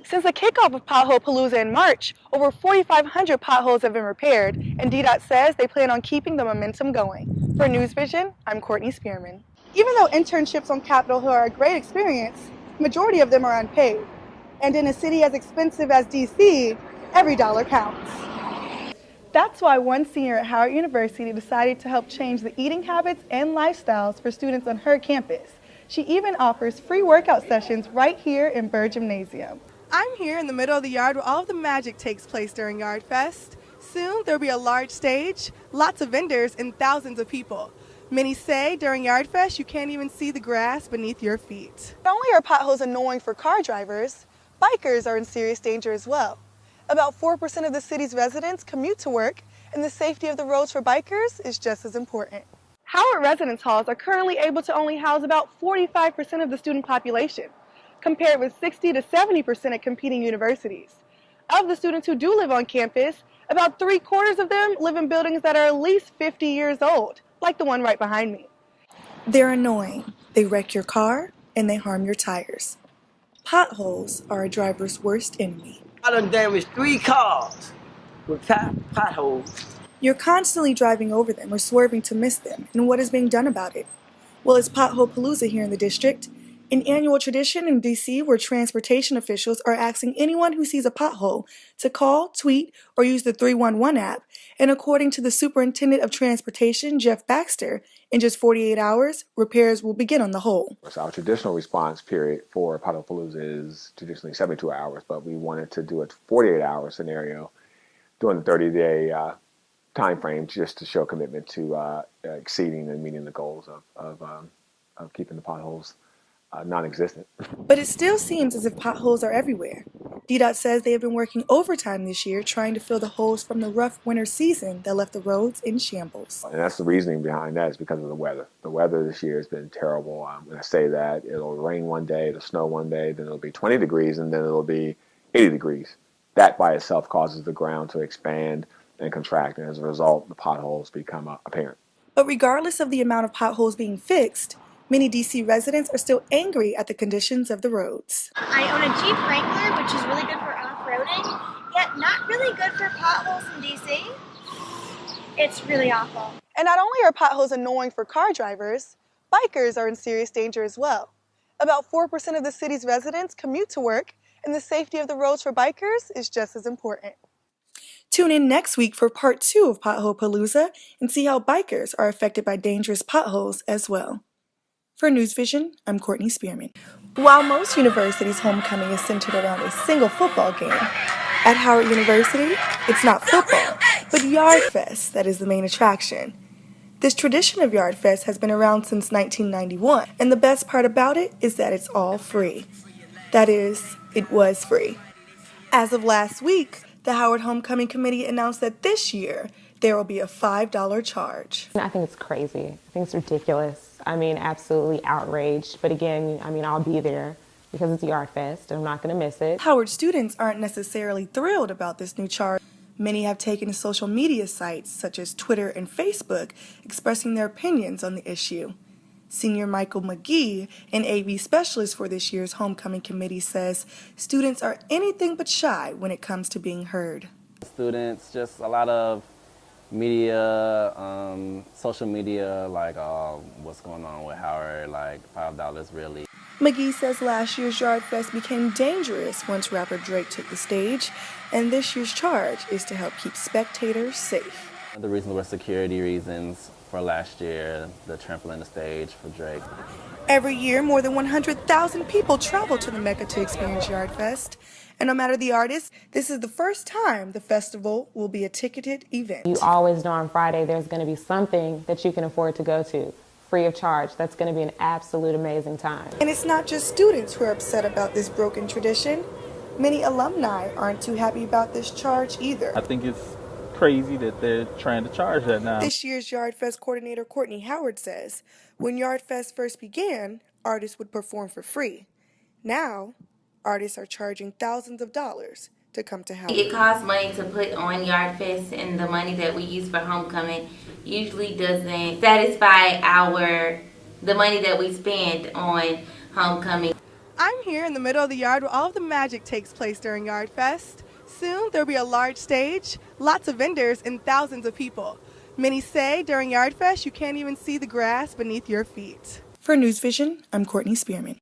Since the kickoff of Pothole Palooza in March, over 4,500 potholes have been repaired, and DDOT says they plan on keeping the momentum going. For News Vision, I'm Courtney Spearman. Even though internships on Capitol Hill are a great experience, the majority of them are unpaid. And in a city as expensive as DC, every dollar counts. That's why one senior at Howard University decided to help change the eating habits and lifestyles for students on her campus. She even offers free workout sessions right here in Burr Gymnasium. I'm here in the middle of the yard where all of the magic takes place during Yard Fest. Soon there'll be a large stage, lots of vendors, and thousands of people. Many say during Yard Fest you can't even see the grass beneath your feet. Not only are potholes annoying for car drivers, bikers are in serious danger as well. About 4% of the city's residents commute to work, and the safety of the roads for bikers is just as important. Howard residence halls are currently able to only house about 45% of the student population, compared with 60 to 70% at competing universities. Of the students who do live on campus, about 3/4 of them live in buildings that are at least 50 years old, like the one right behind me. They're annoying. They wreck your car, and they harm your tires. Potholes are a driver's worst enemy. I done damaged 3 cars with potholes. You're constantly driving over them or swerving to miss them, and what is being done about it? Well, it's Pothole Palooza here in the district, an annual tradition in DC where transportation officials are asking anyone who sees a pothole to call, tweet, or use the 311 app, and according to the Superintendent of Transportation, Jeff Baxter, in just 48 hours, repairs will begin on the hole. So our traditional response period for Pothole Palooza is traditionally 72 hours, but we wanted to do a 48-hour scenario during the 30-day time frame just to show commitment to exceeding and meeting the goals of keeping the potholes non-existent. But it still seems as if potholes are everywhere. DDOT says they have been working overtime this year trying to fill the holes from the rough winter season that left the roads in shambles. And that's the reasoning behind that is because of the weather. The weather this year has been terrible. When I say that, it'll rain one day, it'll snow one day, then it'll be 20 degrees, and then it'll be 80 degrees. That by itself causes the ground to expand and contract, and as a result, the potholes become apparent. But regardless of the amount of potholes being fixed, many DC residents are still angry at the conditions of the roads. I own a Jeep Wrangler, which is really good for off-roading, yet not really good for potholes in DC. It's really awful. And not only are potholes annoying for car drivers, bikers are in serious danger as well. About 4% of the city's residents commute to work, and the safety of the roads for bikers is just as important. Tune in next week for part 2 of Pothole Palooza and see how bikers are affected by dangerous potholes as well. For News Vision, I'm Courtney Spearman. While most universities' homecoming is centered around a single football game, at Howard University, it's not football, but Yard Fest that is the main attraction. This tradition of Yard Fest has been around since 1991, and the best part about it is that it's all free. That is, it was free. As of last week, the Howard Homecoming Committee announced that this year, there will be a $5 charge. I think it's crazy. I think it's ridiculous. I mean, absolutely outraged. But again, I mean, I'll be there because it's Yard Fest. I'm not going to miss it. Howard students aren't necessarily thrilled about this new charge. Many have taken to social media sites such as Twitter and Facebook, expressing their opinions on the issue. Senior Michael McGee, an AV specialist for this year's homecoming committee, says students are anything but shy when it comes to being heard. Students, just a lot of media, social media, like what's going on with Howard, like $5 really. McGee says last year's Yard Fest became dangerous once rapper Drake took the stage, and this year's charge is to help keep spectators safe. The reason were security reasons for last year, the trampling the stage for Drake. Every year, more than 100,000 people travel to the Mecca to experience Yard Fest. And no matter the artist, this is the first time the festival will be a ticketed event. You always know on Friday there's going to be something that you can afford to go to, free of charge. That's going to be an absolute amazing time. And it's not just students who are upset about this broken tradition. Many alumni aren't too happy about this charge either. I think it's crazy that they're trying to charge that now. This year's Yard Fest coordinator Courtney Howard says, when Yard Fest first began, artists would perform for free. Now, artists are charging thousands of dollars to come to Howard. It costs money to put on Yard Fest, and the money that we use for homecoming usually doesn't satisfy the money that we spend on homecoming. I'm here in the middle of the yard where all of the magic takes place during Yard Fest. Soon there'll be a large stage, lots of vendors, and thousands of people. Many say during Yard Fest you can't even see the grass beneath your feet. For News Vision, I'm Courtney Spearman.